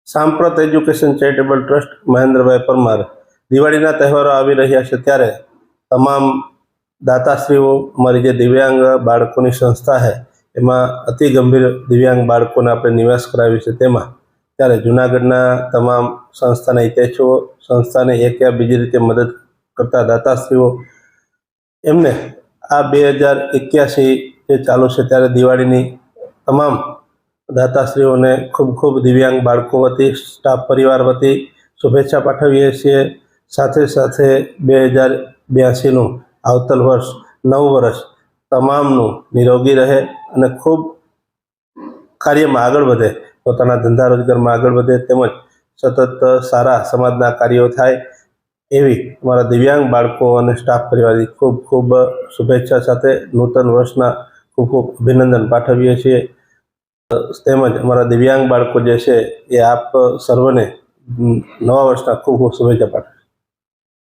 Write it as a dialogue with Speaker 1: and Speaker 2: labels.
Speaker 1: સાંપ્રત education charitable trust મહેન્દ્રભાઈ પરમાર દિવાળીના તહેવારો આવી રહ્યા છે ત્યારે તમામ દાતાશ્રીઓ અમારી જે દિવ્યાંગ બાળકોની સંસ્થા છે એમાં અતિ ગંભીર દિવ્યાંગ બાળકોને આપણે નિવાસ કરાવી છે તેમાં ત્યારે જૂનાગઢના તમામ સંસ્થાના હિતેચ્છુઓ સંસ્થાને એક યા બીજી રીતે મદદ કરતા દાતાશ્રીઓ એમને આ 2081 જે ચાલુ છે ત્યારે દિવાળીની તમામ દાતાશ્રીઓને ખૂબ ખૂબ દિવ્યાંગ બાળકો વતી સ્ટાફ પરિવાર વતી શુભેચ્છા પાઠવીએ છીએ। સાથે સાથે 2082નું આવતલ વર્ષ 9 વર્ષ તમામનું નિરોગી રહે અને ખૂબ કાર્યમાં આગળ વધે, પોતાના ધંધા રોજગારમાં આગળ વધે તેમજ સતત સારા સમાજના કાર્યો થાય એવી અમારા દિવ્યાંગ બાળકો અને સ્ટાફ પરિવારની ખૂબ ખૂબ શુભેચ્છા સાથે નૂતન વર્ષના ખૂબ ખૂબ અભિનંદન પાઠવીએ છીએ। તેમજ અમારા દિવ્યાંગ બાળકો જે છે એ આપ સર્વને નવા વર્ષના ખૂબ ખૂબ શુભેચ્છા પાઠવીએ।